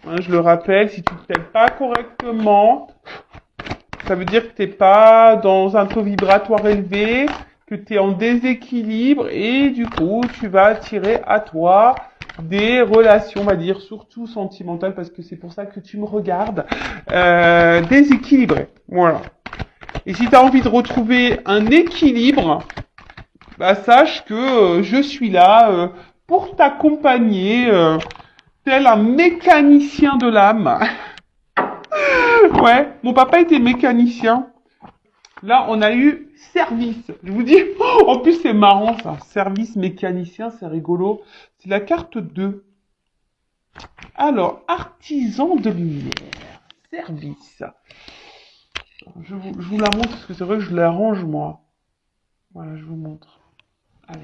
Hein, je le rappelle, si tu ne t'aimes pas correctement, ça veut dire que t'es pas dans un taux vibratoire élevé, que tu es en déséquilibre et du coup, tu vas attirer à toi des relations, on va dire, surtout sentimentales, parce que c'est pour ça que tu me regardes, déséquilibrées. Voilà. Et si tu as envie de retrouver un équilibre, bah, sache que je suis là pour t'accompagner, tel un mécanicien de l'âme. Ouais, mon papa était mécanicien. Là, on a eu service. Je vous dis, en plus, c'est marrant ça. Service mécanicien, c'est rigolo. C'est la carte 2. Alors, artisan de lumière. Service. Je vous la montre parce que c'est vrai que je l'arrange moi. Voilà, je vous montre. Allez.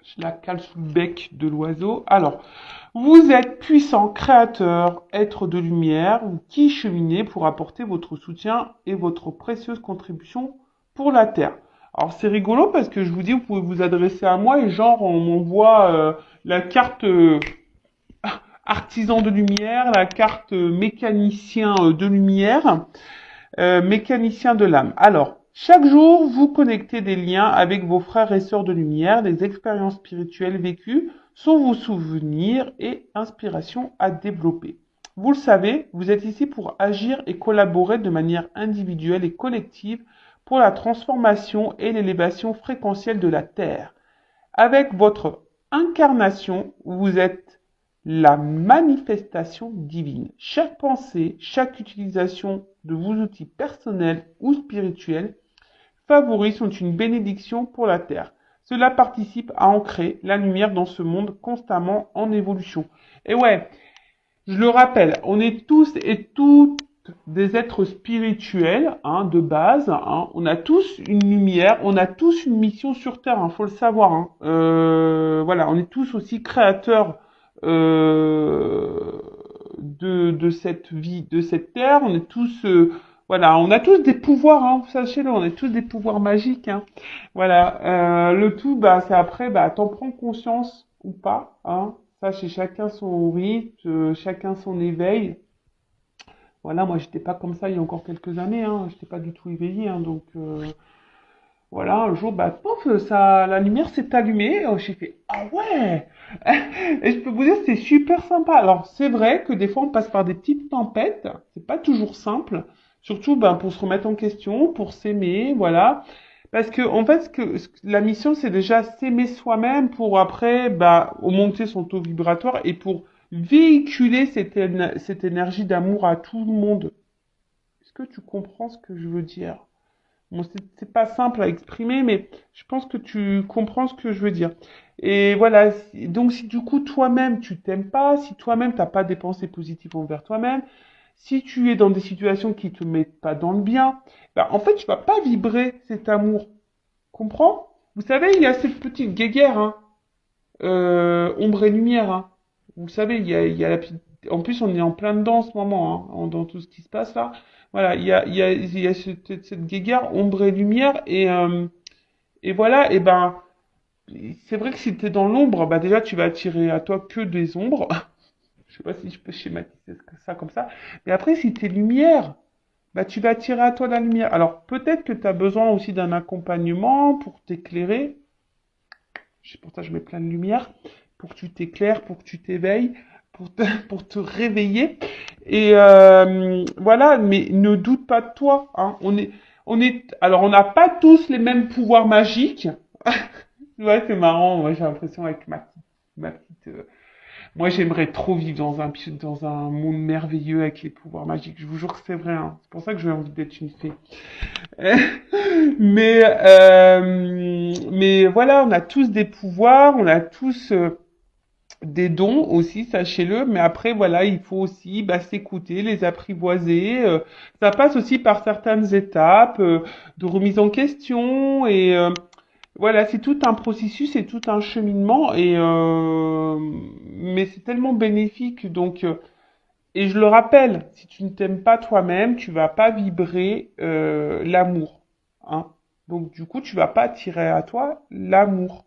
Je la cale sous le bec de l'oiseau. Alors, vous êtes puissant, créateur, être de lumière, qui cheminez pour apporter votre soutien et votre précieuse contribution pour la Terre. Alors, c'est rigolo parce que je vous dis, vous pouvez vous adresser à moi et genre, on m'envoie la carte artisan de lumière, la carte mécanicien de lumière, mécanicien de l'âme. Alors, chaque jour, vous connectez des liens avec vos frères et sœurs de lumière, des expériences spirituelles vécues sont vos souvenirs et inspirations à développer. Vous le savez, vous êtes ici pour agir et collaborer de manière individuelle et collective pour la transformation et l'élévation fréquentielle de la Terre. Avec votre incarnation, vous êtes la manifestation divine. Chaque pensée, chaque utilisation de vos outils personnels ou spirituels favoris sont une bénédiction pour la Terre. Cela participe à ancrer la lumière dans ce monde constamment en évolution. Et ouais, je le rappelle, on est tous et toutes des êtres spirituels, hein, de base. Hein. On a tous une lumière, on a tous une mission sur Terre, hein, faut le savoir. Hein. Voilà, on est tous aussi créateurs de cette vie, de cette Terre. On est tous, voilà, on a tous des pouvoirs, hein, sachez-le, on est tous des pouvoirs magiques. Hein. Voilà, le tout, bah, c'est après, bah, t'en prends conscience ou pas. Hein. Ça, c'est chacun son rythme, chacun son éveil. Voilà, moi, j'étais pas comme ça il y a encore quelques années, hein. J'étais pas du tout éveillé, hein, donc voilà, un jour, bah, pouf, ça, la lumière s'est allumée. J'ai fait, ah ouais! Et je peux vous dire, c'est super sympa. Alors, c'est vrai que des fois, on passe par des petites tempêtes. C'est pas toujours simple. Surtout, ben, pour se remettre en question, pour s'aimer, voilà. Parce que, en fait, la mission, c'est déjà s'aimer soi-même pour après, bah, augmenter son taux vibratoire et pour véhiculer cette énergie d'amour à tout le monde. Est-ce que tu comprends ce que je veux dire? Bon, c'est pas simple à exprimer, mais je pense que tu comprends ce que je veux dire. Et voilà, donc si du coup toi-même tu t'aimes pas, si toi-même t'as pas des pensées positives envers toi-même, si tu es dans des situations qui te mettent pas dans le bien, bah en fait tu vas pas vibrer cet amour. Comprends? Vous savez, il y a cette petite guéguerre, hein, ombre et lumière, hein. Vous savez, il y a la petite... En plus, on est en plein dedans en ce moment, hein, dans tout ce qui se passe là. Voilà, il y a cette guéguerre ombre et lumière et voilà, et ben, c'est vrai que si t'es dans l'ombre, bah déjà tu vas attirer à toi que des ombres. Je sais pas si je peux schématiser ça comme ça. Mais après, si t'es lumière, bah tu vas attirer à toi la lumière. Alors peut-être que tu as besoin aussi d'un accompagnement pour t'éclairer. Pour ça, je mets plein de lumière pour que tu t'éclaires, pour que tu t'éveilles, pour te réveiller. Et voilà, mais ne doute pas de toi. Hein. Alors, on n'a pas tous les mêmes pouvoirs magiques. Ouais, c'est marrant. Moi, j'ai l'impression avec ma petite. Moi, j'aimerais trop vivre dans un monde merveilleux avec les pouvoirs magiques. Je vous jure que c'est vrai. Hein. C'est pour ça que j'ai envie d'être une fée. Mais voilà, on a tous des pouvoirs, on a tous des dons aussi, sachez-le. Mais après, voilà, il faut aussi bah, s'écouter, les apprivoiser. Ça passe aussi par certaines étapes de remise en question et voilà, c'est tout un processus, c'est tout un cheminement et mais c'est tellement bénéfique donc. Et je le rappelle, si tu ne t'aimes pas toi-même, tu vas pas vibrer l'amour, hein. Donc du coup, tu vas pas attirer à toi l'amour.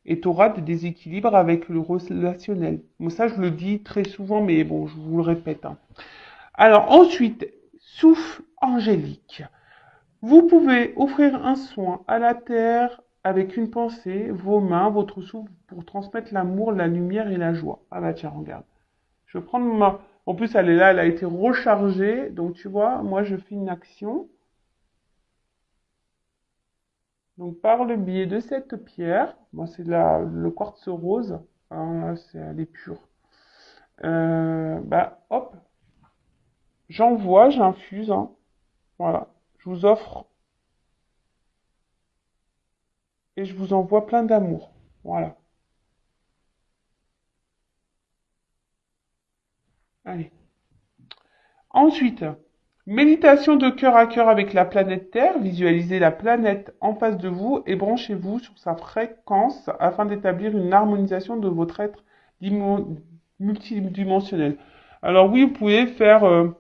et tu auras des déséquilibres avec le relationnel. Bon, ça, je le dis très souvent, mais bon, je vous le répète, hein. Alors ensuite, souffle angélique. Vous pouvez offrir un soin à la terre avec une pensée, vos mains, votre souffle pour transmettre l'amour, la lumière et la joie. Ah bah tiens, regarde. Je vais prendre ma... En plus, elle est là, elle a été rechargée. Donc tu vois, moi je fais une action. Donc par le biais de cette pierre, moi c'est le quartz rose. Hein, là, elle est pure. Bah hop, j'envoie, j'infuse, hein. Voilà. Je vous offre et je vous envoie plein d'amour. Voilà. Allez. Ensuite, méditation de cœur à cœur avec la planète Terre. Visualisez la planète en face de vous et branchez-vous sur sa fréquence afin d'établir une harmonisation de votre être multidimensionnel. Alors oui, vous pouvez faire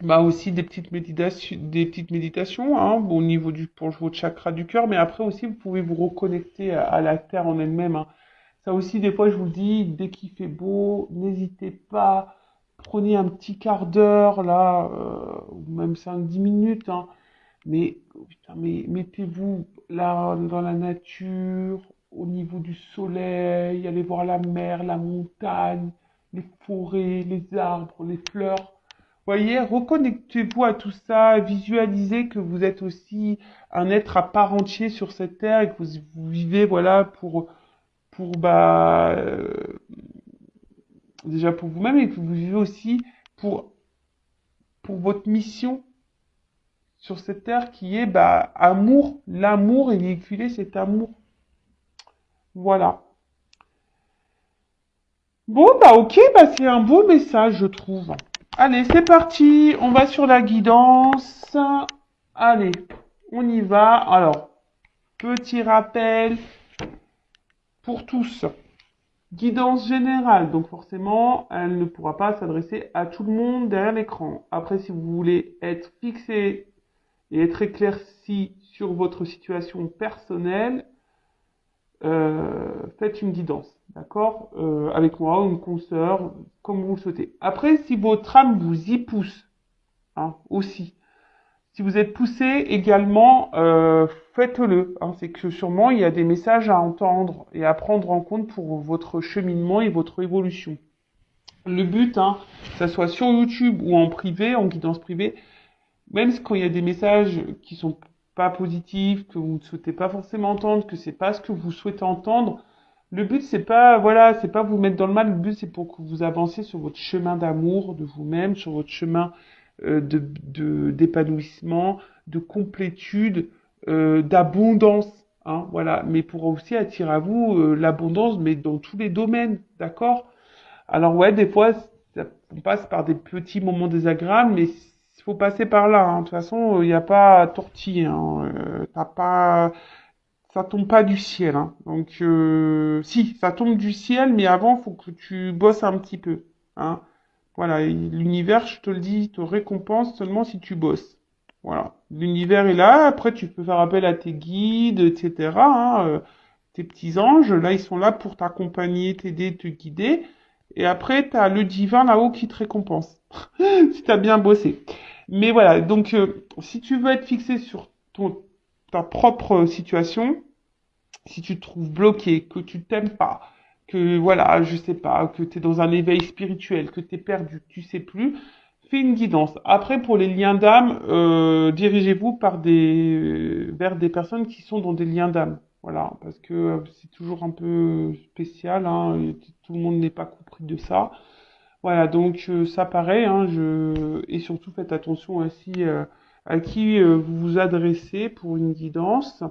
bah aussi des petites méditations hein, au niveau pour votre chakra du cœur, mais après aussi vous pouvez vous reconnecter à la Terre en elle-même, hein. Ça aussi, des fois, je vous le dis, dès qu'il fait beau, n'hésitez pas, prenez un petit quart d'heure, là, ou même 5-10 minutes, hein, mais, putain, mais mettez-vous là dans la nature, au niveau du soleil, allez voir la mer, la montagne, les forêts, les arbres, les fleurs. Voyez, reconnectez-vous à tout ça, visualisez que vous êtes aussi un être à part entier sur cette terre et que vous vivez, voilà, pour bah déjà pour vous-même et que vous vivez aussi pour pour votre mission sur cette terre qui est bah amour, l'amour et véhiculer cet amour. Voilà. Bon bah ok, bah c'est un beau message je trouve. Allez, c'est parti, on va sur la guidance. Allez, on y va. Alors, petit rappel pour tous. Guidance générale, donc forcément, elle ne pourra pas s'adresser à tout le monde derrière l'écran. Après, si vous voulez être fixé et être éclairci sur votre situation personnelle, faites une guidance, d'accord, avec moi ou une consoeur, comme vous le souhaitez. Après, si votre âme vous y pousse, hein, aussi, si vous êtes poussé également, faites-le, hein. C'est que sûrement il y a des messages à entendre et à prendre en compte pour votre cheminement et votre évolution. Le but, hein, que ça soit sur YouTube ou en privé, en guidance privée, même quand il y a des messages qui sont pas positifs, que vous ne souhaitez pas forcément entendre, que c'est pas ce que vous souhaitez entendre, le but c'est pas, voilà, c'est pas vous mettre dans le mal, le but c'est pour que vous avanciez sur votre chemin d'amour de vous-même, sur votre chemin d'épanouissement, de complétude, d'abondance, hein, voilà. Mais pour aussi attirer à vous l'abondance, mais dans tous les domaines, d'accord? Alors ouais, des fois, on passe par des petits moments désagréables, mais il faut passer par là, hein. De toute façon, il n'y a pas à tortiller, hein. T'as pas, ça tombe pas du ciel, hein. Donc, si, ça tombe du ciel, mais avant, faut que tu bosses un petit peu, hein. Voilà, et l'univers, je te le dis, te récompense seulement si tu bosses. Voilà, l'univers est là. Après, tu peux faire appel à tes guides, etc., hein, tes petits anges. Là, ils sont là pour t'accompagner, t'aider, te guider. Et après, t'as le divin là-haut qui te récompense si t'as bien bossé. Mais voilà, donc si tu veux être fixé sur ta propre situation, si tu te trouves bloqué, que tu t'aimes pas, que voilà, je sais pas, que tu es dans un éveil spirituel, que tu es perdu, tu sais plus, fais une guidance. Après, pour les liens d'âme, dirigez-vous vers des personnes qui sont dans des liens d'âme. Voilà, parce que c'est toujours un peu spécial, hein, et tout le monde n'est pas compris de ça. Voilà, donc ça pareil, hein, et surtout faites attention aussi à qui vous vous adressez pour une guidance.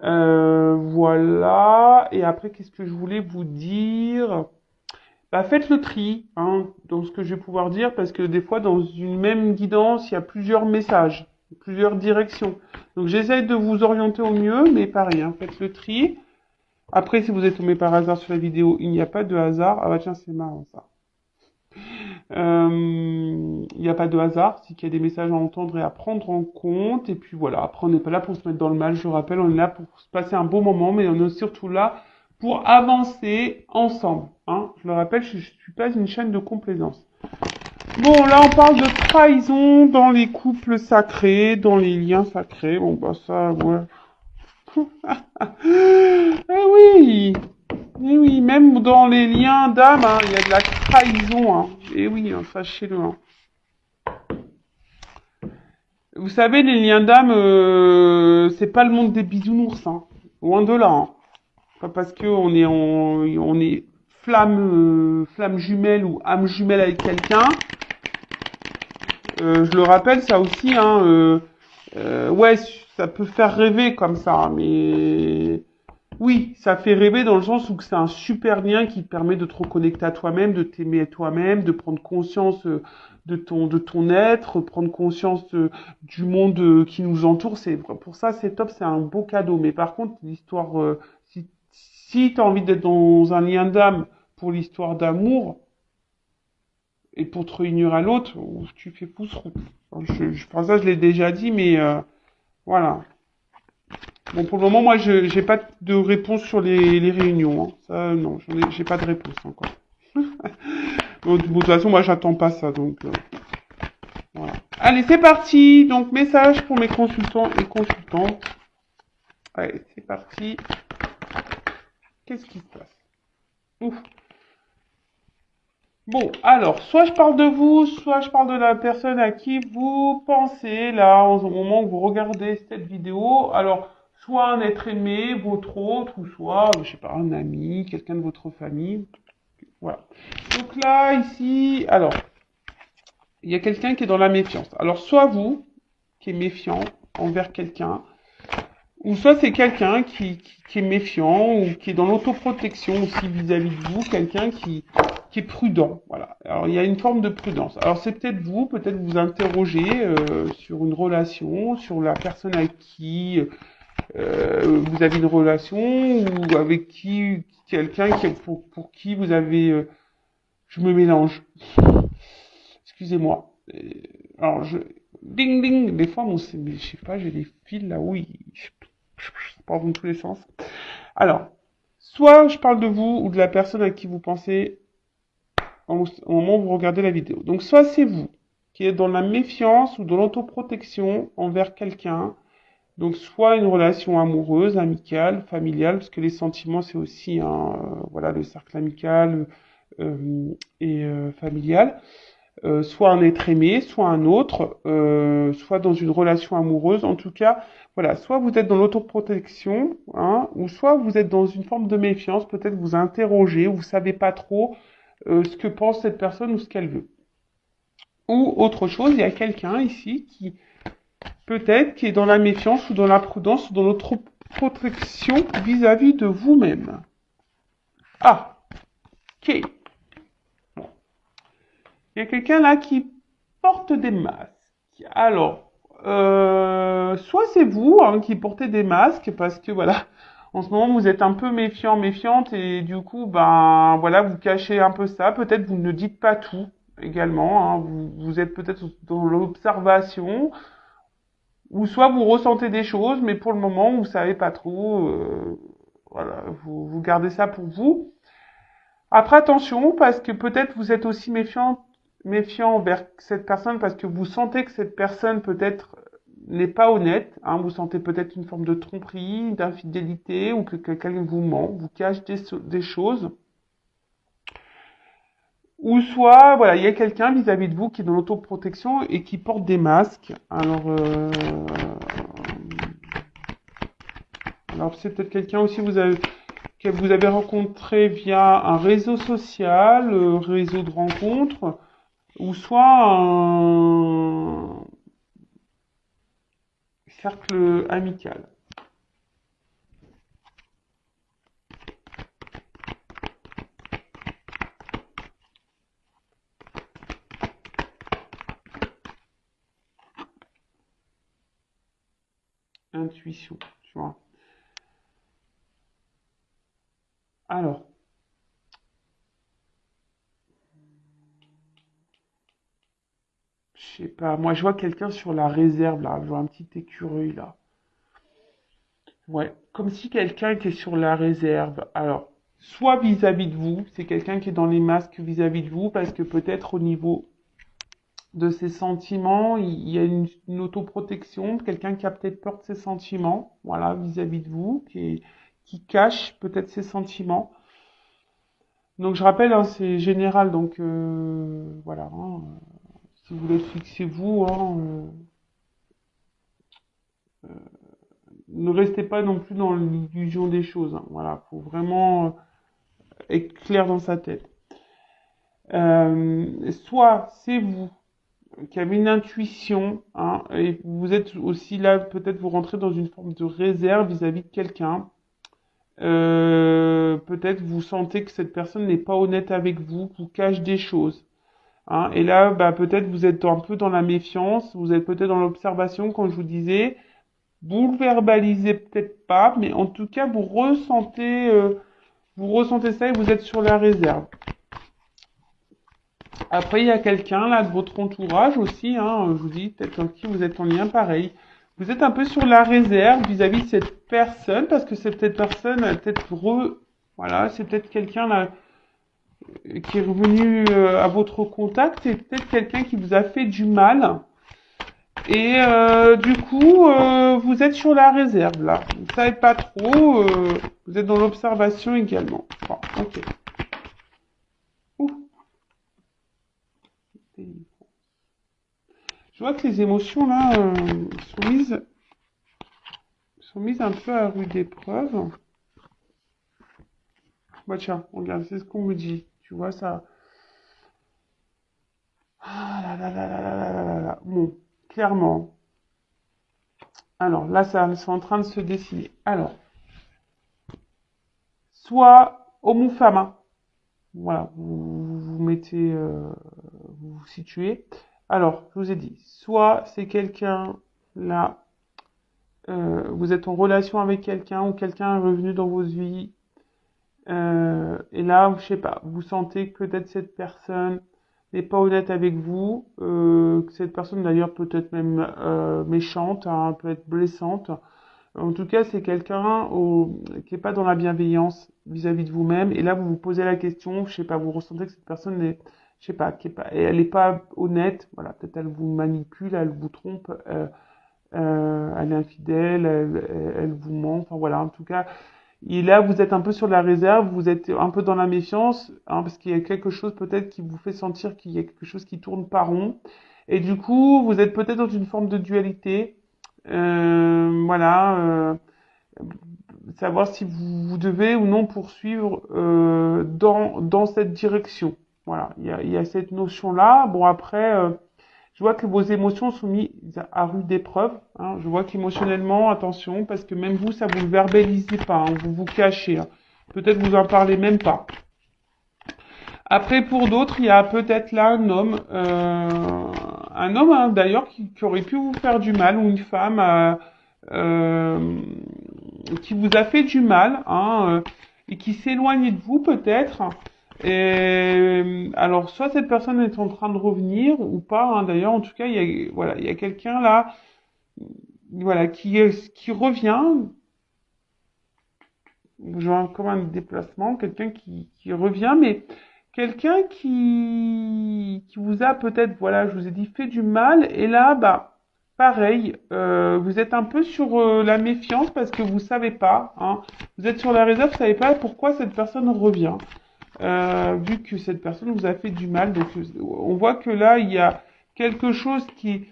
Voilà. Et après, qu'est-ce que je voulais vous dire? Bah, faites le tri, hein, dans ce que je vais pouvoir dire, parce que des fois, dans une même guidance, il y a plusieurs messages, plusieurs directions. Donc, j'essaie de vous orienter au mieux, mais pareil, hein, faites le tri. Après, si vous êtes tombé par hasard sur la vidéo, il n'y a pas de hasard. Ah bah tiens, c'est marrant ça. Il n'y a pas de hasard, c'est qu'il y a des messages à entendre et à prendre en compte. Et puis voilà, après on n'est pas là pour se mettre dans le mal, je rappelle, on est là pour se passer un bon moment, mais on est surtout là pour avancer ensemble. Hein. Je le rappelle, je suis pas une chaîne de complaisance. Bon, là, on parle de trahison dans les couples sacrés, dans les liens sacrés. Bon, bah ça, ouais. Eh oui, eh oui, même dans les liens d'âme, hein, il y a de la trahison. Hein. Eh oui, hein, sachez-le. Hein. Vous savez, les liens d'âme, c'est pas le monde des bisounours. Hein. Loin de là. Hein. Pas parce que on est flamme jumelle ou âme jumelle avec quelqu'un. Je le rappelle, ça aussi, hein, ouais, ça peut faire rêver comme ça, hein, mais oui, ça fait rêver dans le sens où c'est un super lien qui te permet de te reconnecter à toi-même, de t'aimer à toi-même, de prendre conscience de ton être, prendre conscience du monde qui nous entoure. C'est pour ça, c'est top, c'est un beau cadeau. Mais par contre, l'histoire, si tu as envie d'être dans un lien d'âme pour l'histoire d'amour, et pour te réunir à l'autre, tu fais pouce-route. Enfin, ça, je l'ai déjà dit, mais voilà. Bon, pour le moment, moi, je j'ai pas de réponse sur les réunions. Hein. Ça, non, j'ai pas de réponse encore. Bon, de toute façon, moi, j'attends pas ça, donc voilà. Allez, c'est parti. Donc, message pour mes consultants et consultantes. Allez, c'est parti. Qu'est-ce qui se passe? Ouf. Bon, alors, soit je parle de vous, soit je parle de la personne à qui vous pensez, là, au moment où vous regardez cette vidéo. Alors, soit un être aimé, votre autre, ou soit, je sais pas, un ami, quelqu'un de votre famille. Voilà. Donc là, ici, alors, il y a quelqu'un qui est dans la méfiance. Alors, soit vous, qui est méfiant envers quelqu'un, ou soit c'est quelqu'un qui est méfiant ou qui est dans l'autoprotection aussi vis-à-vis de vous, quelqu'un qui est prudent. Voilà. Alors il y a une forme de prudence. Alors c'est peut-être vous interroger sur une relation, sur la personne avec qui vous avez une relation ou avec qui quelqu'un pour qui vous avez. Je me mélange. Excusez-moi. Alors je ding ding. Des fois, je sais pas, j'ai des fils là, oui. Je parle dans tous les sens. Alors, soit je parle de vous ou de la personne à qui vous pensez au moment où vous regardez la vidéo. Donc, soit c'est vous qui êtes dans la méfiance ou dans l'autoprotection envers quelqu'un. Donc, soit une relation amoureuse, amicale, familiale, parce que les sentiments, c'est aussi voilà, le cercle amical et familial. Soit un être aimé, soit un autre, soit dans une relation amoureuse. En tout cas, voilà, soit vous êtes dans l'autoprotection, hein, ou soit vous êtes dans une forme de méfiance, peut-être vous interrogez, ou vous savez pas trop ce que pense cette personne ou ce qu'elle veut. Ou autre chose, il y a quelqu'un ici qui peut-être qui est dans la méfiance ou dans la prudence ou dans l'autoprotection vis-à-vis de vous-même. Ah, ok. Il y a quelqu'un là qui porte des masques. Alors, soit c'est vous hein, qui portez des masques parce que voilà, en ce moment vous êtes un peu méfiant, méfiante et du coup, ben voilà, vous cachez un peu ça. Peut-être vous ne dites pas tout également. Hein, vous êtes peut-être dans l'observation ou soit vous ressentez des choses, mais pour le moment vous savez pas trop. Voilà, vous gardez ça pour vous. Après, attention, parce que peut-être vous êtes aussi méfiant envers cette personne parce que vous sentez que cette personne peut-être n'est pas honnête. Hein, vous sentez peut-être une forme de tromperie, d'infidélité ou que quelqu'un vous ment, vous cache des choses. Ou soit, voilà, il y a quelqu'un vis-à-vis de vous qui est dans l'autoprotection et qui porte des masques. Alors c'est peut-être quelqu'un aussi que vous avez rencontré via un réseau social, réseau de rencontres, ou soit un cercle amical. Intuition, tu vois. Alors, je sais pas, moi je vois quelqu'un sur la réserve là, je vois un petit écureuil là. Ouais, comme si quelqu'un était sur la réserve. Alors, soit vis-à-vis de vous, c'est quelqu'un qui est dans les masques vis-à-vis de vous, parce que peut-être au niveau de ses sentiments, il y a une autoprotection, quelqu'un qui a peut-être peur de ses sentiments, voilà, vis-à-vis de vous, qui cache peut-être ses sentiments. Donc je rappelle, hein, c'est général, donc voilà, hein, si vous voulez fixer vous, hein, ne restez pas non plus dans l'illusion des choses, hein, voilà, faut vraiment être clair dans sa tête. Soit c'est vous qui avez une intuition, hein, et vous êtes aussi là, peut-être vous rentrez dans une forme de réserve vis-à-vis de quelqu'un. Peut-être vous sentez que cette personne n'est pas honnête avec vous, vous cache des choses. Hein, et là, bah, peut-être vous êtes un peu dans la méfiance, vous êtes peut-être dans l'observation, comme je vous disais. Vous le verbalisez peut-être pas, mais en tout cas, vous ressentez ça et vous êtes sur la réserve. Après, il y a quelqu'un là de votre entourage aussi, hein, je vous dis, peut-être avec qui vous êtes en lien pareil. Vous êtes un peu sur la réserve vis-à-vis de cette personne, parce que cette personne, voilà, c'est peut-être quelqu'un là qui est revenu à votre contact, c'est peut-être quelqu'un qui vous a fait du mal. Et du coup, vous êtes sur la réserve là. Vous ne savez pas trop, vous êtes dans l'observation également. Bon, ok. Ouh. Je vois que les émotions là sont mises un peu à rude épreuve. Bah tiens, regarde, c'est ce qu'on me dit. Tu vois ça. Ah là là là là là là là là là. Bon, clairement. Alors là, ça, c'est en train de se dessiner. Alors, soit homme ou femme, hein. Voilà, vous mettez, vous vous situez. Alors, je vous ai dit, soit c'est quelqu'un là, vous êtes en relation avec quelqu'un ou quelqu'un est revenu dans vos vies, et là, je sais pas, vous sentez que peut-être cette personne n'est pas honnête avec vous, que cette personne d'ailleurs peut être même méchante, hein, peut être blessante. En tout cas, c'est quelqu'un qui est pas dans la bienveillance vis-à-vis de vous-même. Et là, vous vous posez la question, je sais pas, vous ressentez que cette personne est, je sais pas, elle est pas honnête. Voilà, peut-être elle vous manipule, elle vous trompe, elle est infidèle, elle vous ment. Enfin voilà, en tout cas. Et là, vous êtes un peu sur la réserve, vous êtes un peu dans la méfiance, hein, parce qu'il y a quelque chose peut-être qui vous fait sentir qu'il y a quelque chose qui tourne pas rond. Et du coup, vous êtes peut-être dans une forme de dualité. Voilà, savoir si vous devez ou non poursuivre dans cette direction. Voilà, il y a cette notion-là. Bon, après, je vois que vos émotions sont mises à rude épreuve. Hein. Je vois qu'émotionnellement, attention, parce que même vous, ça vous le verbalisez pas, hein, vous vous cachez. Hein. Peut-être vous en parlez même pas. Après, pour d'autres, il y a peut-être là un homme hein, d'ailleurs qui aurait pu vous faire du mal, ou une femme euh, qui vous a fait du mal, hein, et qui s'éloigne de vous peut-être. Et alors, soit cette personne est en train de revenir ou pas. Hein, d'ailleurs, en tout cas, voilà, il y a quelqu'un là, voilà, qui revient. Je vois comme un déplacement, quelqu'un qui revient, mais quelqu'un qui vous a peut-être, voilà, je vous ai dit, fait du mal, et là, bah, pareil, vous êtes un peu sur la méfiance parce que vous savez pas, hein, vous êtes sur la réserve, vous savez pas pourquoi cette personne revient, vu que cette personne vous a fait du mal, donc on voit que là, il y a quelque chose qui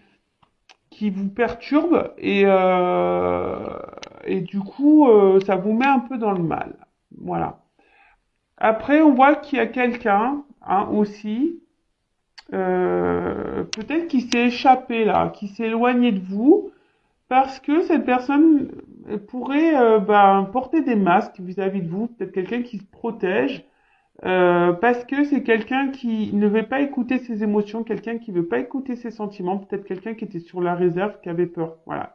vous perturbe et du coup ça vous met un peu dans le mal. Voilà. Après on voit qu'il y a quelqu'un hein, aussi peut-être qui s'est échappé là, qui s'est éloigné de vous parce que cette personne pourrait porter des masques vis-à-vis de vous, peut-être quelqu'un qui se protège parce que c'est quelqu'un qui ne veut pas écouter ses émotions, quelqu'un qui veut pas écouter ses sentiments, peut-être quelqu'un qui était sur la réserve, qui avait peur. Voilà,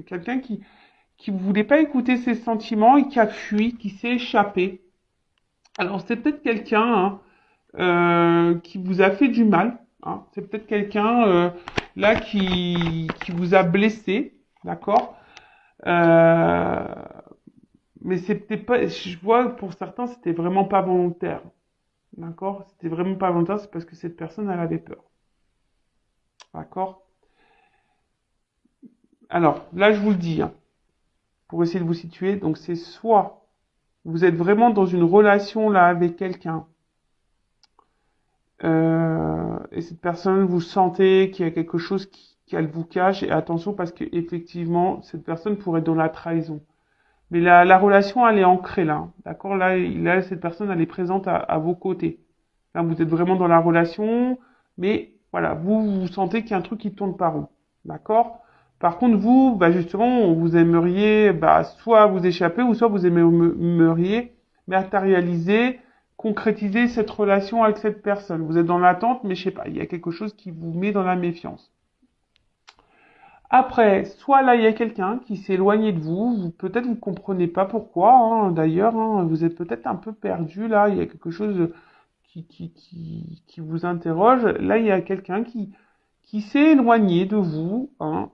quelqu'un qui voulait pas écouter ses sentiments et qui a fui, qui s'est échappé. Alors c'est peut-être quelqu'un hein, qui vous a fait du mal. Hein. C'est peut-être quelqu'un là qui vous a blessé, d'accord. Euh, Mais c'était pas, je vois pour certains, c'était vraiment pas volontaire. D'accord? C'était vraiment pas volontaire, c'est parce que cette personne, elle avait peur. D'accord? Alors, là, je vous le dis, hein, pour essayer de vous situer. Donc, c'est soit vous êtes vraiment dans une relation là avec quelqu'un, et cette personne, vous sentez qu'il y a quelque chose qu'elle vous cache, et attention parce que effectivement, cette personne pourrait être dans la trahison. Mais la relation, elle est ancrée là, d'accord? Là, cette personne, elle est présente à vos côtés. Là, vous êtes vraiment dans la relation, mais voilà, vous sentez qu'il y a un truc qui tourne pas rond, d'accord? Par contre, vous, bah justement, vous aimeriez bah, soit vous échapper, ou soit vous aimeriez matérialiser, concrétiser cette relation avec cette personne. Vous êtes dans l'attente, mais je sais pas, il y a quelque chose qui vous met dans la méfiance. Après, soit là, il y a quelqu'un qui s'est éloigné de vous, peut-être vous comprenez pas pourquoi, hein, d'ailleurs, hein, vous êtes peut-être un peu perdu là, il y a quelque chose qui vous interroge. Là, il y a quelqu'un qui s'est éloigné de vous, hein,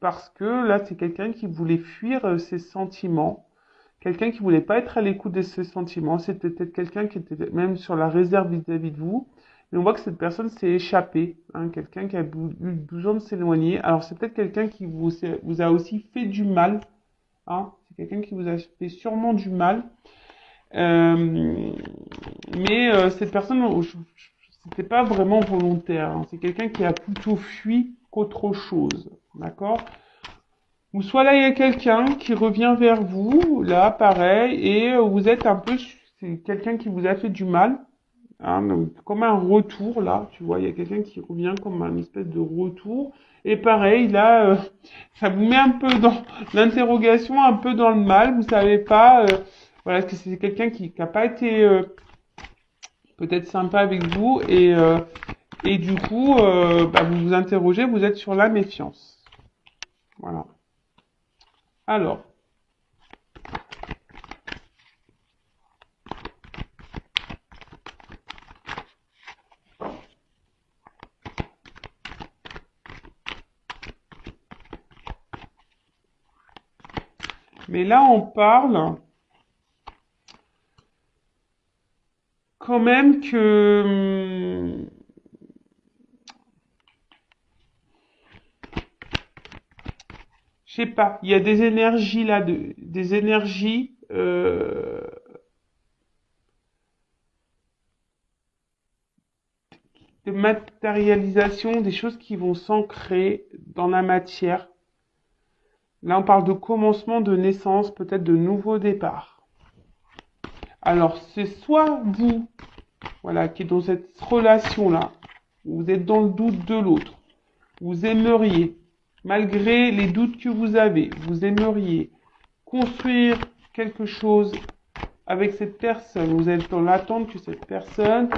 parce que là, c'est quelqu'un qui voulait fuir ses sentiments, quelqu'un qui voulait pas être à l'écoute de ses sentiments, c'était peut-être quelqu'un qui était même sur la réserve vis-à-vis de vous. Mais on voit que cette personne s'est échappée, hein, quelqu'un qui a eu besoin de s'éloigner. Alors c'est peut-être quelqu'un qui vous a aussi fait du mal, hein, c'est quelqu'un qui vous a fait sûrement du mal. Euh, mais cette personne, c'était pas vraiment volontaire, hein. C'est quelqu'un qui a plutôt fui qu'autre chose, d'accord? Ou soit là, il y a quelqu'un qui revient vers vous, là, pareil, et vous êtes un peu, c'est quelqu'un qui vous a fait du mal, hein, donc, comme un retour, là, tu vois, il y a quelqu'un qui revient comme un espèce de retour, et pareil, là, ça vous met un peu dans l'interrogation, un peu dans le mal, vous savez pas, voilà, est-ce que c'est quelqu'un qui n'a pas été peut-être sympa avec vous, et du coup, bah, vous vous interrogez, vous êtes sur la méfiance. Voilà. Alors, mais là, on parle quand même que, je sais pas, il y a des énergies là, des énergies de matérialisation, des choses qui vont s'ancrer dans la matière. Là, on parle de commencement, de naissance, peut-être de nouveau départ. Alors, c'est soit vous, voilà, qui est dans cette relation-là, où vous êtes dans le doute de l'autre, vous aimeriez, malgré les doutes que vous aimeriez construire quelque chose avec cette personne, vous êtes dans l'attente que cette personne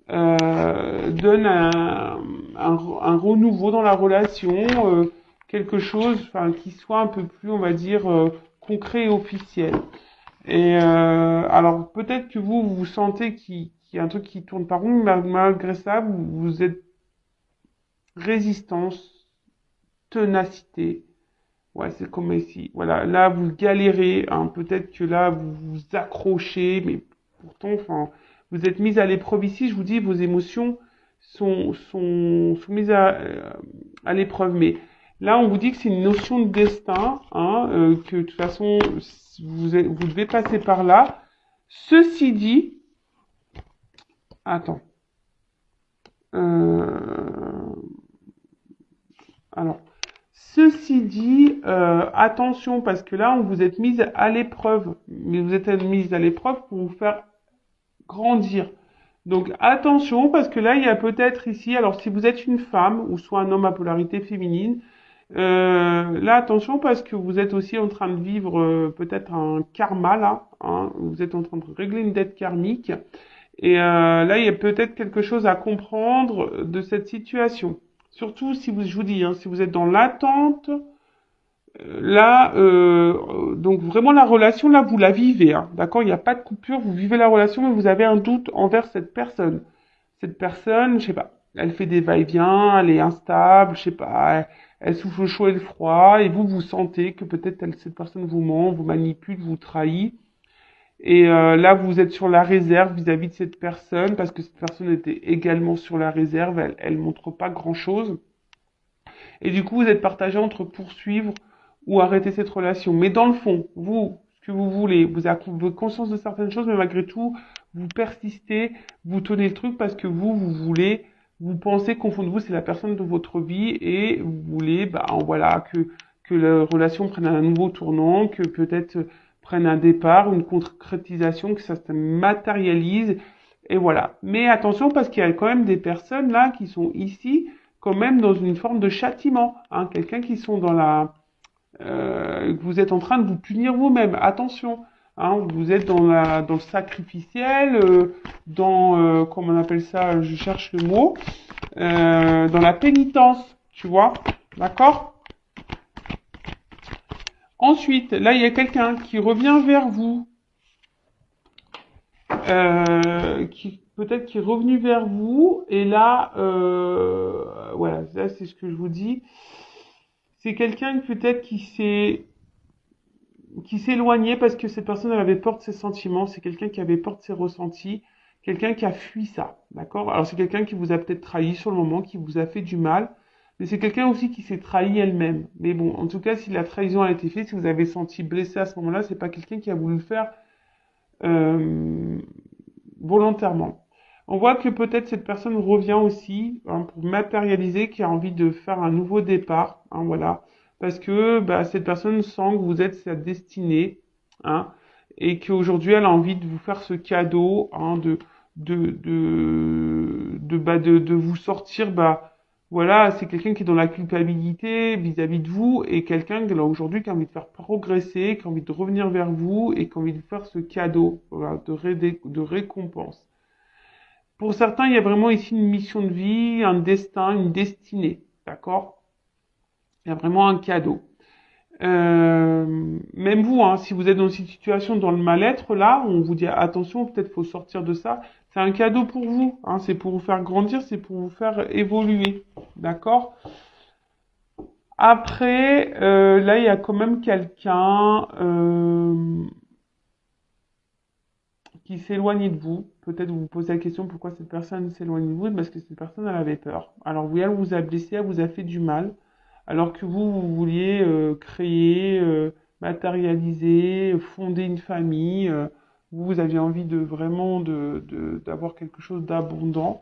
donne un renouveau dans la relation, quelque chose enfin, qui soit un peu plus, on va dire, concret et officiel. Et alors peut-être que vous sentez qu'il y a un truc qui tourne pas rond, mais malgré ça, vous êtes résistance, ténacité. Ouais, c'est comme ici. Voilà, là vous galérez, hein. Peut-être que là vous vous accrochez, mais pourtant, enfin, vous êtes mis à l'épreuve ici. Je vous dis, vos émotions sont mises à l'épreuve. Mais là, on vous dit que c'est une notion de destin, hein, que de toute façon vous devez passer par là. Ceci dit, attends. Euh, alors. Ceci dit, attention parce que là, on vous êtes mise à l'épreuve, mais vous êtes mise à l'épreuve pour vous faire grandir. Donc attention parce que là, il y a peut-être ici, alors si vous êtes une femme ou soit un homme à polarité féminine, là attention parce que vous êtes aussi en train de vivre peut-être un karma là, hein, vous êtes en train de régler une dette karmique et là, il y a peut-être quelque chose à comprendre de cette situation. Surtout si vous, je vous dis, hein, si vous êtes dans l'attente, là, donc vraiment la relation, là, vous la vivez, hein, d'accord? Il n'y a pas de coupure, vous vivez la relation, mais vous avez un doute envers cette personne. Cette personne, je sais pas, elle fait des va-et-vient, elle est instable, je sais pas, elle souffle le chaud et le froid, et vous sentez que peut-être cette personne vous ment, vous manipule, vous trahit. Et là, vous êtes sur la réserve vis-à-vis de cette personne, parce que cette personne était également sur la réserve, elle montre pas grand-chose. Et du coup, vous êtes partagé entre poursuivre ou arrêter cette relation. Mais dans le fond, vous, ce que vous voulez, vous avez conscience de certaines choses, mais malgré tout, vous persistez, vous tenez le truc parce que vous voulez, vous pensez qu'au fond de vous, c'est la personne de votre vie et vous voulez, bah, voilà, que la relation prenne un nouveau tournant, que peut-être prenne un départ, une concrétisation, que ça se matérialise. Et voilà. Mais attention parce qu'il y a quand même des personnes là qui sont ici quand même dans une forme de châtiment, hein, quelqu'un qui sont dans que vous êtes en train de vous punir vous-même. Attention, hein, vous êtes dans le sacrificiel, comment on appelle ça, je cherche le mot, dans la pénitence, tu vois, d'accord? Ensuite, là, il y a quelqu'un qui revient vers vous, peut-être qui est revenu vers vous, et là, voilà, là, c'est ce que je vous dis. C'est quelqu'un peut-être qui s'éloignait parce que cette personne elle avait peur de ses sentiments, c'est quelqu'un qui avait peur de ses ressentis, quelqu'un qui a fui ça, d'accord? Alors c'est quelqu'un qui vous a peut-être trahi sur le moment, qui vous a fait du mal, mais c'est quelqu'un aussi qui s'est trahi elle-même. Mais bon, en tout cas, si la trahison a été faite, si vous avez senti blessé à ce moment-là, c'est pas quelqu'un qui a voulu le faire euh, volontairement. On voit que peut-être cette personne revient aussi, hein, pour matérialiser, qui a envie de faire un nouveau départ, hein, voilà, parce que bah, cette personne sent que vous êtes sa destinée, hein, et qu'aujourd'hui elle a envie de vous faire ce cadeau, hein, de vous sortir, bah, voilà, c'est quelqu'un qui est dans la culpabilité vis-à-vis de vous et quelqu'un là aujourd'hui qui a envie de faire progresser, qui a envie de revenir vers vous et qui a envie de vous faire ce cadeau, voilà, de récompense. Pour certains, il y a vraiment ici une mission de vie, un destin, une destinée, d'accord? Il y a vraiment un cadeau. Même vous, hein, si vous êtes dans cette situation, dans le mal-être, là, on vous dit attention, peut-être faut sortir de ça. C'est un cadeau pour vous, hein, c'est pour vous faire grandir, c'est pour vous faire évoluer, d'accord? Après, là, il y a quand même quelqu'un qui s'éloigne de vous. Peut-être vous vous posez la question pourquoi cette personne s'éloigne de vous, parce que cette personne elle avait peur. Alors oui, elle vous a blessé, elle vous a fait du mal, alors que vous vouliez créer, matérialiser, fonder une famille. Vous aviez envie de vraiment d'avoir quelque chose d'abondant.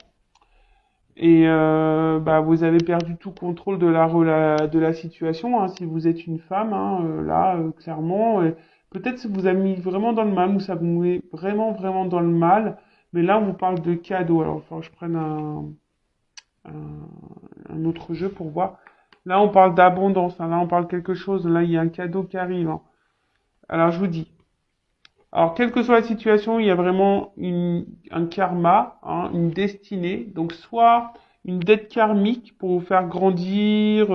Et bah, vous avez perdu tout contrôle de la situation, hein, si vous êtes une femme, hein, là, clairement. Peut-être ça vous a mis vraiment dans le mal, ou ça vous met vraiment, vraiment dans le mal. Mais là, on vous parle de cadeau. Alors, il faut que je prenne un autre jeu pour voir. Là, on parle d'abondance, hein, là, on parle quelque chose. Là, il y a un cadeau qui arrive, hein. Alors, je vous dis. Alors, quelle que soit la situation, il y a vraiment un karma, hein, une destinée. Donc, soit une dette karmique pour vous faire grandir.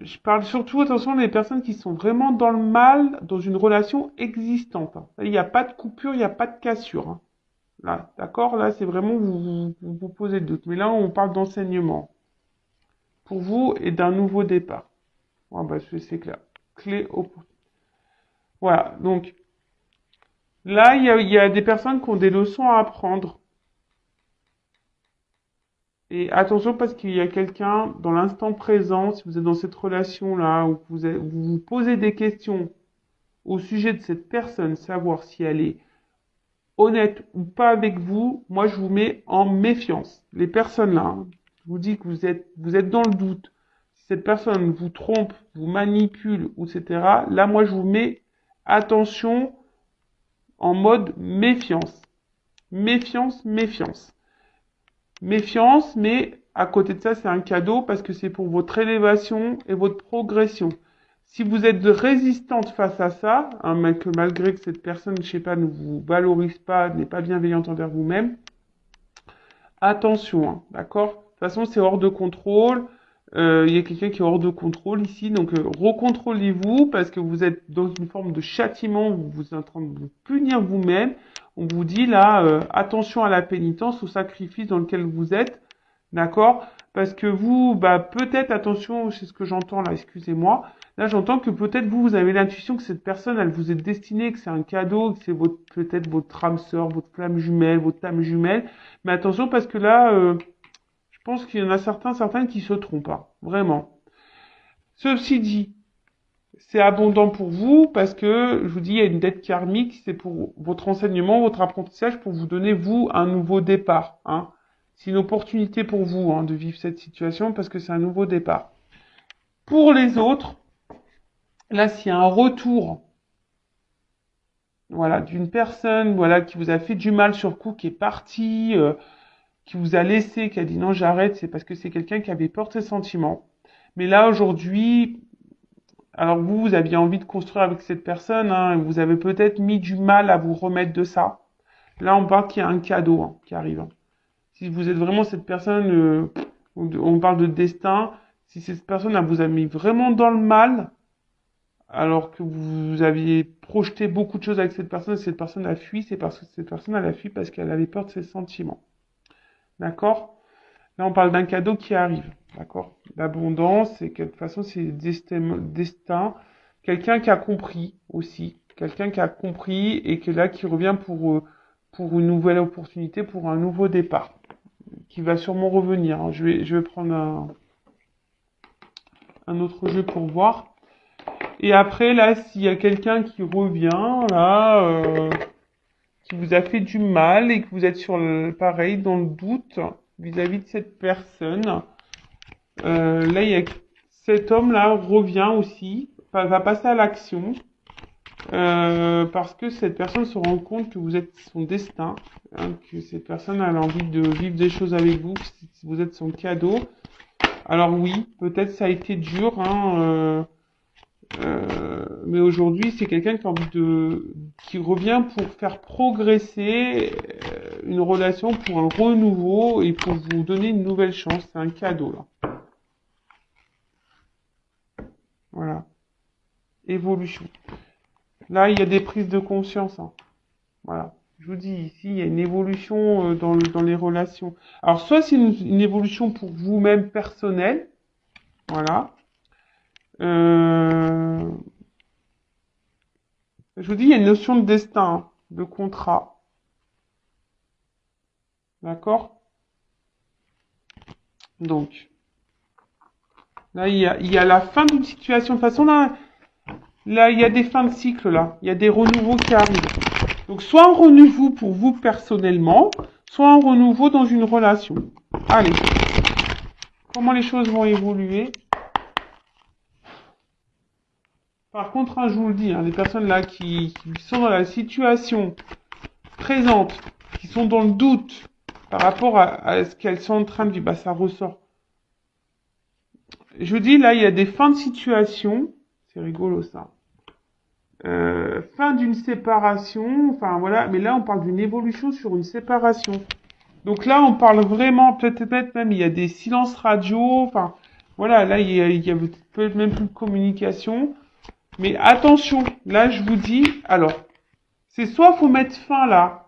Je parle surtout, attention, des personnes qui sont vraiment dans le mal, dans une relation existante, hein. Là, il n'y a pas de coupure, il n'y a pas de cassure, hein. Là, d'accord? Là, c'est vraiment, vous posez le doute. Mais là, on parle d'enseignement pour vous et d'un nouveau départ. Ah, bah, c'est clair. Clé au... Voilà, donc... Là, il y a des personnes qui ont des leçons à apprendre. Et attention parce qu'il y a quelqu'un dans l'instant présent, si vous êtes dans cette relation-là, où vous vous posez des questions au sujet de cette personne, savoir si elle est honnête ou pas avec vous, moi je vous mets en méfiance. Les personnes là, hein, je vous dis que vous êtes dans le doute. Si cette personne vous trompe, vous manipule, etc. Là, moi je vous mets attention en mode méfiance. Méfiance, méfiance. Méfiance, mais à côté de ça, c'est un cadeau parce que c'est pour votre élévation et votre progression. Si vous êtes résistante face à ça, hein, que malgré que cette personne, je sais pas, ne vous valorise pas, n'est pas bienveillante envers vous-même, attention, hein, d'accord? De toute façon, c'est hors de contrôle. Il y a quelqu'un qui est hors de contrôle ici, donc recontrôlez-vous parce que vous êtes dans une forme de châtiment, vous êtes en train de vous punir vous-même. On vous dit là, attention à la pénitence, au sacrifice dans lequel vous êtes. D'accord? Parce que vous, bah, peut-être, attention, c'est ce que j'entends là, excusez-moi. Là, j'entends que peut-être vous, vous avez l'intuition que cette personne, elle vous est destinée, que c'est un cadeau, que c'est votre, peut-être votre âme sœur, votre flamme jumelle, votre âme jumelle. Mais attention, parce que là, je pense qu'il y en a certaines qui se trompent, hein, vraiment. Ceci dit, c'est abondant pour vous parce que, je vous dis, il y a une dette karmique, c'est pour votre enseignement, votre apprentissage, pour vous donner, vous, un nouveau départ, hein. C'est une opportunité pour vous, hein, de vivre cette situation parce que c'est un nouveau départ. Pour les autres, là, s'il y a un retour, voilà, d'une personne, voilà, qui vous a fait du mal sur le coup, qui est partie, qui vous a laissé, qui a dit non, j'arrête, c'est parce que c'est quelqu'un qui avait peur de ses sentiments. Mais là, aujourd'hui, alors vous, vous aviez envie de construire avec cette personne, hein, et vous avez peut-être mis du mal à vous remettre de ça. Là, on parle qu'il y a un cadeau, hein, qui arrive, hein. Si vous êtes vraiment cette personne, on parle de destin, si cette personne elle vous a mis vraiment dans le mal, alors que vous aviez projeté beaucoup de choses avec cette personne a fui, c'est parce que cette personne elle a fui parce qu'elle avait peur de ses sentiments. D'accord? Là, on parle d'un cadeau qui arrive. D'accord? L'abondance, et de toute façon, c'est le destin. Quelqu'un qui a compris aussi. Quelqu'un qui a compris et qui est là, qui revient pour une nouvelle opportunité, pour un nouveau départ. Qui va sûrement revenir, hein. Je vais prendre un autre jeu pour voir. Et après, là, s'il y a quelqu'un qui revient, là, qui vous a fait du mal et que vous êtes sur le pareil, dans le doute vis-à-vis de cette personne, là, il y a cet homme-là revient aussi, va passer à l'action, parce que cette personne se rend compte que vous êtes son destin, hein, que cette personne a envie de vivre des choses avec vous, que vous êtes son cadeau. Alors oui, peut-être ça a été dur, hein, mais aujourd'hui c'est quelqu'un qui a envie qui revient pour faire progresser une relation, pour un renouveau et pour vous donner une nouvelle chance. C'est un cadeau là. Voilà, évolution. Là, il y a des prises de conscience, hein. Voilà. Je vous dis, ici, il y a une évolution dans les relations. Alors, soit c'est une évolution pour vous-même personnelle, voilà. Euh, je vous dis, il y a une notion de destin, hein, de contrat, d'accord? Donc, là, il y a la fin d'une situation. De toute façon, là, il y a des fins de cycle, là. Il y a des renouveaux qui arrivent. Donc, soit un renouveau pour vous personnellement, soit un renouveau dans une relation. Allez, comment les choses vont évoluer? Par contre, hein, je vous le dis, hein, les personnes là qui sont dans la situation présente, qui sont dans le doute par rapport à ce qu'elles sont en train de vivre, bah, ça ressort. Je vous dis, là, il y a des fins de situation. C'est rigolo, ça. Fin d'une séparation, enfin voilà, mais là on parle d'une évolution sur une séparation. Donc là on parle vraiment, peut-être même il y a des silences radio, enfin voilà, là il y a peut-être même plus de communication. Mais attention, là je vous dis, alors, c'est soit faut mettre fin là,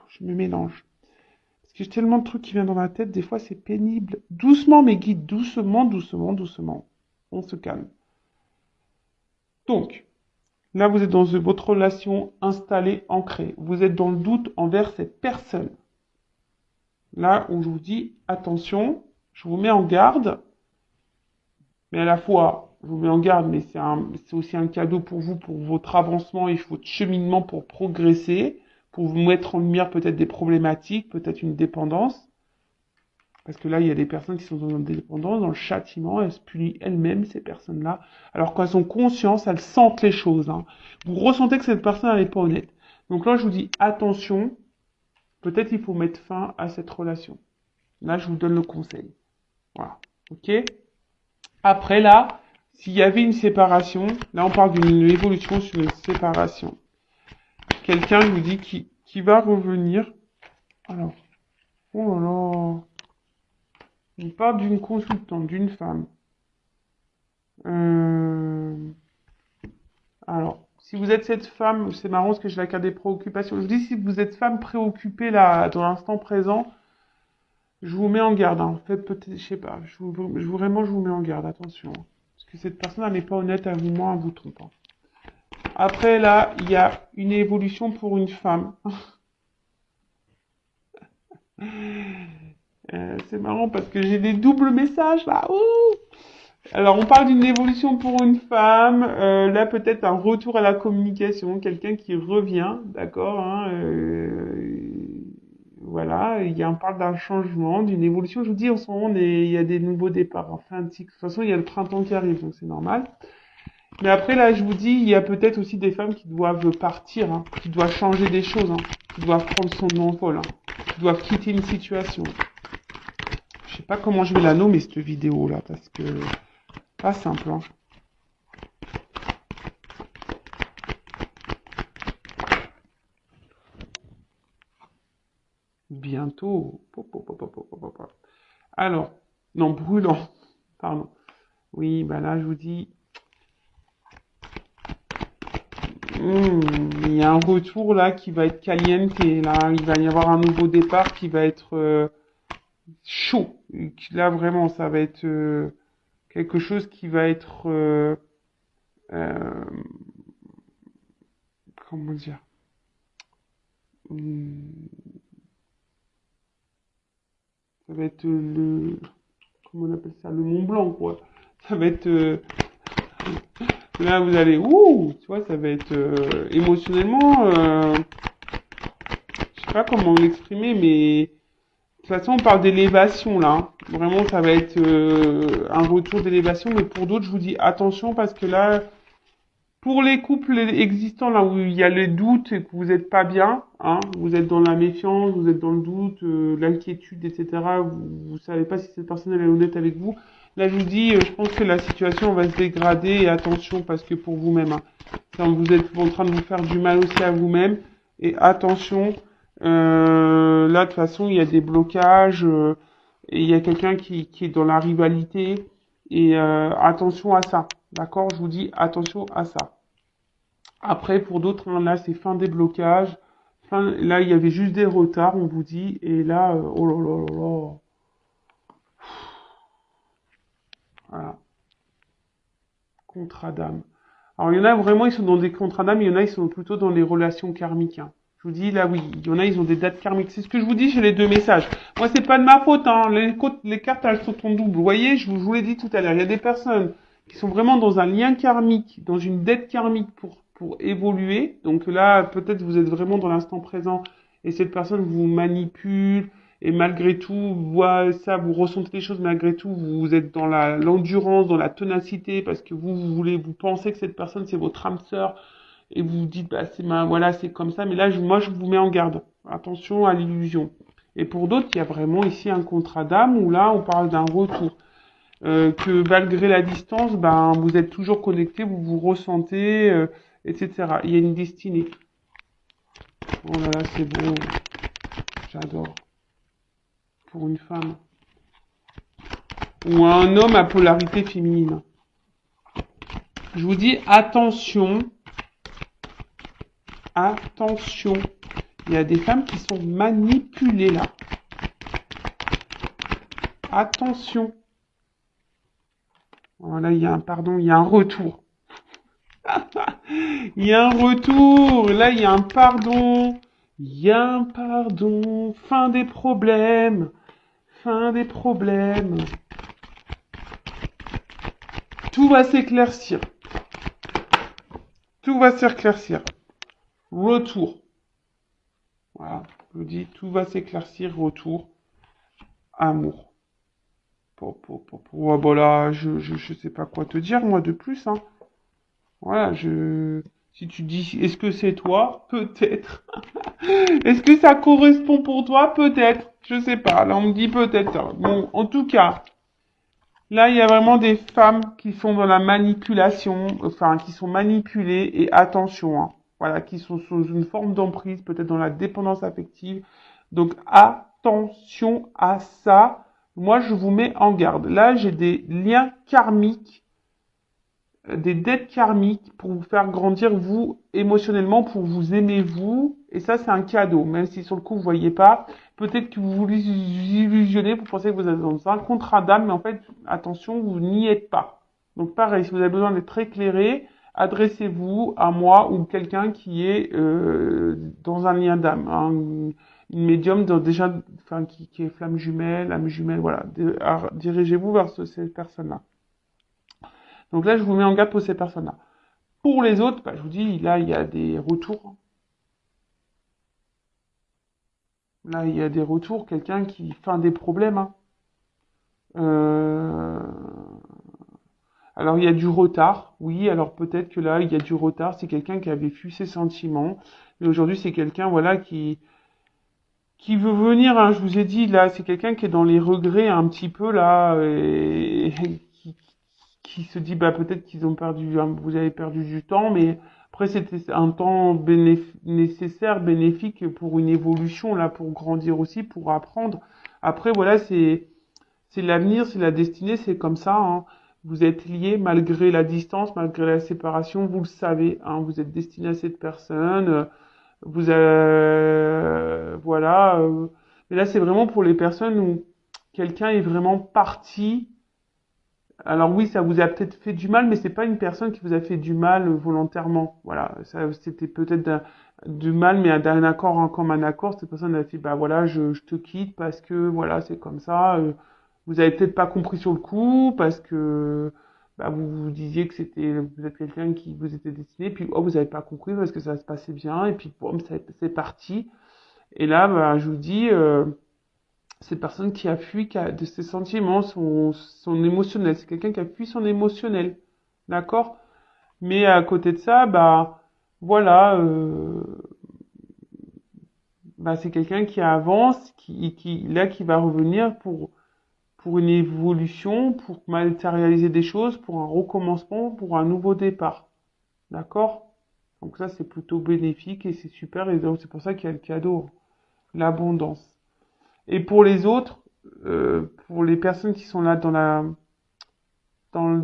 je me mélange, parce que j'ai tellement de trucs qui viennent dans ma tête, des fois c'est pénible. Doucement mes guides, doucement, doucement, doucement. On se calme. Donc, là, vous êtes dans votre relation installée, ancrée. Vous êtes dans le doute envers cette personne. Là où je vous dis, attention, je vous mets en garde, mais à la fois, je vous mets en garde, mais c'est aussi un cadeau pour vous, pour votre avancement et votre cheminement pour progresser, pour vous mettre en lumière peut-être des problématiques, peut-être une dépendance. Parce que là, il y a des personnes qui sont dans la dépendance, dans le châtiment, elles se punissent elles-mêmes, ces personnes-là. Alors qu'elles ont conscience, elles sentent les choses, hein. Vous ressentez que cette personne, elle n'est pas honnête. Donc là, je vous dis, attention, peut-être il faut mettre fin à cette relation. Là, je vous donne le conseil. Voilà. Ok? Après, là, s'il y avait une séparation, là, on parle d'une évolution sur une séparation. Quelqu'un vous dit qui va revenir. Alors, oh là là. On parle d'une consultante, d'une femme. Euh, Alors, si vous êtes cette femme, c'est marrant parce que j'ai la carte des préoccupations. Je dis si vous êtes femme préoccupée là, dans l'instant présent, Je vous mets en garde, hein. En fait, peut-être, je sais pas. Vraiment, je vous mets en garde. Attention, hein. Parce que cette personne, elle n'est pas honnête avec moi, elle vous trompe, hein. Après, là, il y a une évolution pour une femme. C'est marrant parce que j'ai des doubles messages, là. Ouh. Alors, on parle d'une évolution pour une femme. Là, peut-être un retour à la communication, quelqu'un qui revient, d'accord, hein, voilà, on parle d'un changement, d'une évolution. Je vous dis, en ce moment, il y a des nouveaux départs, en fin de cycle. De toute façon, il y a le printemps qui arrive, donc c'est normal. Mais après, là, je vous dis, il y a peut-être aussi des femmes qui doivent partir, hein, qui doivent changer des choses, hein, qui doivent prendre son envol, hein, qui doivent quitter une situation. Je sais pas comment je vais la nommer, cette vidéo-là, parce que pas simple, hein. Bientôt. Alors, non, brûlant. Pardon. Oui, bah là, je vous dis, il y a un retour là qui va être caliente, et là, il va y avoir un nouveau départ qui va être chaud. Et là, vraiment, ça va être quelque chose qui va être, euh, comment dire, hum, ça va être comment on appelle ça, le Mont Blanc, quoi. Ça va être, là, vous allez, ouh, tu vois, ça va être émotionnellement, je sais pas comment l'exprimer, mais de toute façon, on parle d'élévation là, hein. Vraiment, ça va être un retour d'élévation, mais pour d'autres, je vous dis attention parce que là, pour les couples existants là où il y a les doutes et que vous n'êtes pas bien, hein, vous êtes dans la méfiance, vous êtes dans le doute, l'inquiétude, etc. Vous savez pas si cette personne elle est honnête avec vous. Là, je vous dis, je pense que la situation va se dégrader et attention parce que pour vous-même, hein, vous êtes en train de vous faire du mal aussi à vous-même et attention. Là, de toute façon, il y a des blocages et il y a quelqu'un qui est dans la rivalité et attention à ça. D'accord? Je vous dis attention à ça. Après, pour d'autres, hein, là, c'est fin des blocages. Là, il y avait juste des retards, on vous dit. Et là, oh là là là là. Voilà. Contrat d'âme. Alors, il y en a vraiment, ils sont dans des contrats d'âme. Il y en a, ils sont plutôt dans les relations karmiques, hein. Je vous dis, là, oui. Il y en a, ils ont des dates karmiques. C'est ce que je vous dis chez les deux messages. Moi, c'est pas de ma faute, hein. Les cartes, elles sont en double. Vous voyez, je vous l'ai dit tout à l'heure. Il y a des personnes qui sont vraiment dans un lien karmique, dans une dette karmique pour évoluer. Donc là, peut-être vous êtes vraiment dans l'instant présent et cette personne vous manipule et malgré tout, vous ressentez les choses, malgré tout, vous êtes dans l'endurance, dans la ténacité parce que vous pensez que cette personne c'est votre âme sœur et vous vous dites, bah, voilà, c'est comme ça. Mais là, moi, je vous mets en garde. Attention à l'illusion. Et pour d'autres, il y a vraiment ici un contrat d'âme où là, on parle d'un retour. Que malgré la distance, ben, vous êtes toujours connecté, vous vous ressentez, etc. Il y a une destinée. Oh là là, c'est beau. J'adore. Pour une femme. Ou un homme à polarité féminine. Je vous dis, attention. Attention. Il y a des femmes qui sont manipulées là. Attention. Voilà, il y a un retour. Il y a un retour. Là, il y a un pardon. Il y a un pardon. Fin des problèmes. Fin des problèmes. Tout va s'éclaircir. Tout va s'éclaircir. Retour. Voilà. Je vous dis, tout va s'éclaircir. Retour. Amour. Voilà, je sais pas quoi te dire, moi, de plus, hein. Voilà, si tu dis, est-ce que c'est toi? Peut-être. Est-ce que ça correspond pour toi? Peut-être. Je sais pas. Là, on me dit peut-être. Bon, en tout cas, là, il y a vraiment des femmes qui sont dans la manipulation, enfin, qui sont manipulées et attention, hein. Voilà, qui sont sous une forme d'emprise, peut-être dans la dépendance affective. Donc, attention à ça. Moi, je vous mets en garde. Là, j'ai des liens karmiques des dettes karmiques pour vous faire grandir vous émotionnellement, pour vous aimer vous. Et ça, c'est un cadeau, même si sur le coup vous voyez pas. Peut-être que vous vous illusionnez, vous pensez que vous êtes dans un contrat d'âme, mais en fait, attention, vous n'y êtes pas. Donc pareil, si vous avez besoin d'être éclairé, adressez-vous à moi ou quelqu'un qui est dans un lien d'âme, hein, une médium déjà, enfin, qui est flamme jumelle, âme jumelle, voilà. Dirigez-vous vers ces personnes-là. Donc là, je vous mets en garde pour ces personnes-là. Pour les autres, bah, je vous dis, là, il y a des retours. Là, il y a des retours, quelqu'un qui fait des problèmes. Hein. Euh, Alors, il y a du retard. Oui, alors peut-être que là, il y a du retard. C'est quelqu'un qui avait fui ses sentiments. Mais aujourd'hui, c'est quelqu'un, voilà, qui veut venir. Hein. Je vous ai dit, là, c'est quelqu'un qui est dans les regrets un petit peu, là, et qui se dit, bah, peut-être qu'ils ont perdu, hein, vous avez perdu du temps, mais après, c'était un temps nécessaire, bénéfique pour une évolution, là, pour grandir aussi, pour apprendre. Après, voilà, c'est l'avenir, c'est la destinée, c'est comme ça, hein. Vous êtes liés malgré la distance, malgré la séparation, vous le savez, hein, vous êtes destiné à cette personne, voilà. Mais là, c'est vraiment pour les personnes où quelqu'un est vraiment parti. Alors oui, ça vous a peut-être fait du mal, mais c'est pas une personne qui vous a fait du mal volontairement. Voilà, ça c'était peut-être du mal, mais d'un accord en commun accord. Cette personne a fait, bah voilà, je te quitte parce que voilà, c'est comme ça. Vous avez peut-être pas compris sur le coup parce que bah, vous vous disiez que vous êtes quelqu'un qui vous était destiné, puis oh vous avez pas compris parce que ça se passait bien, et puis boum, c'est parti. Et là, bah, je vous dis. Cette personne qui a fui de ses sentiments, son émotionnel. C'est quelqu'un qui a fui son émotionnel. D'accord? Mais à côté de ça, bah, voilà, bah, c'est quelqu'un qui avance, qui va revenir pour une évolution, pour matérialiser des choses, pour un recommencement, pour un nouveau départ. D'accord? Donc ça, c'est plutôt bénéfique et c'est super. Et donc, c'est pour ça qu'il y a le cadeau, l'abondance. Et pour les autres, pour les personnes qui sont là dans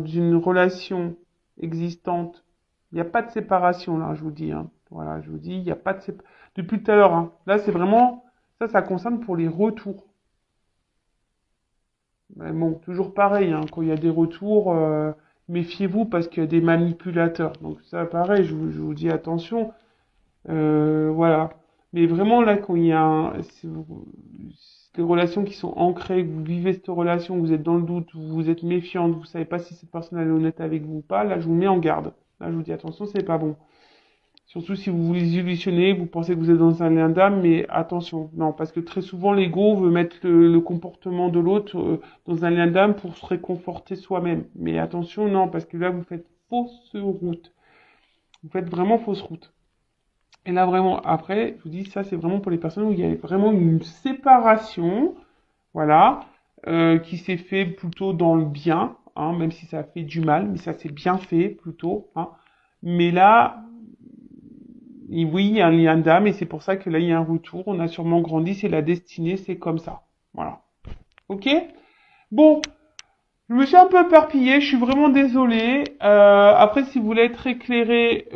une relation existante, il n'y a pas de séparation là, je vous dis. Hein. Voilà, je vous dis, il n'y a pas de séparation. Depuis tout à l'heure, hein. Là, c'est vraiment, ça concerne pour les retours. Mais bon, toujours pareil, hein, quand il y a des retours, méfiez-vous parce qu'il y a des manipulateurs. Donc ça, pareil, je vous dis attention. Voilà. Mais vraiment, là, quand il y a des relations qui sont ancrées, que vous vivez cette relation, vous êtes dans le doute, vous êtes méfiante, vous savez pas si cette personne elle est honnête avec vous ou pas, là, je vous mets en garde. Là, je vous dis attention, c'est pas bon. Surtout si vous vous illusionnez, vous pensez que vous êtes dans un lien d'âme, mais attention. Non, parce que très souvent, l'ego veut mettre le comportement de l'autre dans un lien d'âme pour se réconforter soi-même. Mais attention, non, parce que là, vous faites fausse route. Vous faites vraiment fausse route. Et là, vraiment, après, je vous dis, ça, c'est vraiment pour les personnes où il y a vraiment une séparation, voilà, qui s'est fait plutôt dans le bien, hein, même si ça a fait du mal, mais ça s'est bien fait plutôt, hein. Mais là, oui, il y a un lien d'âme, et c'est pour ça que là, il y a un retour. On a sûrement grandi, c'est la destinée, c'est comme ça. Voilà. Ok? Bon, je me suis un peu éparpillée, je suis vraiment désolée. Après, si vous voulez être éclairé,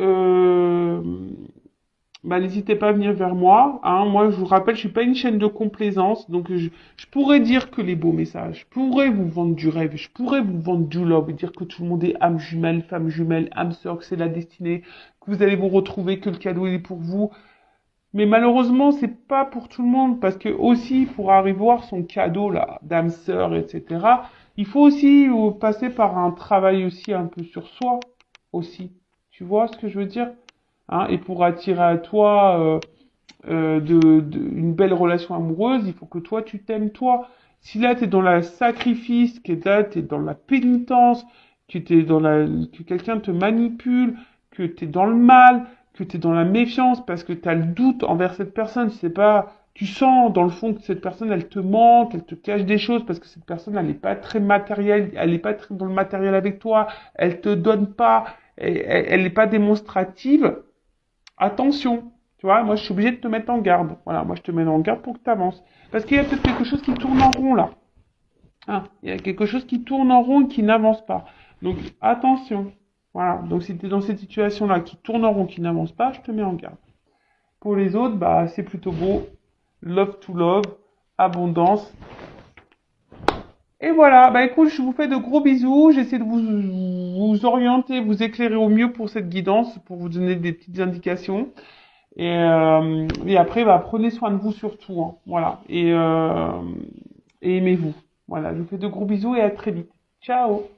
bah, n'hésitez pas à venir vers moi. Hein. Moi, je vous rappelle, je suis pas une chaîne de complaisance, donc je pourrais dire que les beaux messages, je pourrais vous vendre du rêve, je pourrais vous vendre du love, et dire que tout le monde est âme jumelle, femme jumelle, âme sœur, que c'est la destinée, que vous allez vous retrouver, que le cadeau il est pour vous. Mais malheureusement, c'est pas pour tout le monde, parce que aussi, pour arriver à voir son cadeau là, d'âme sœur, etc., il faut aussi passer par un travail aussi un peu sur soi, aussi. Tu vois ce que je veux dire? Hein, et pour attirer à toi une belle relation amoureuse, il faut que toi, tu t'aimes toi. Si là, tu es dans la sacrifice, que là, tu es dans la pénitence, que quelqu'un te manipule, que tu es dans le mal, que tu es dans la méfiance parce que tu as le doute envers cette personne, c'est pas, tu sens dans le fond que cette personne, elle te manque, elle te cache des choses parce que cette personne, elle n'est pas très matérielle, elle n'est pas très dans le matériel avec toi, elle te donne pas, elle n'est pas démonstrative. Attention, tu vois, moi je suis obligé de te mettre en garde. Voilà, moi je te mets en garde pour que tu avances. Parce qu'il y a peut-être quelque chose qui tourne en rond là. Hein, il y a quelque chose qui tourne en rond et qui n'avance pas. Donc attention. Voilà. Donc si tu es dans cette situation-là qui tourne en rond, qui n'avance pas, je te mets en garde. Pour les autres, bah c'est plutôt beau. Love to love, abondance. Et voilà, bah écoute, je vous fais de gros bisous. J'essaie de vous orienter, vous éclairer au mieux pour cette guidance, pour vous donner des petites indications. Et après, bah, prenez soin de vous surtout, hein. Voilà. Et aimez-vous. Voilà, je vous fais de gros bisous et à très vite. Ciao!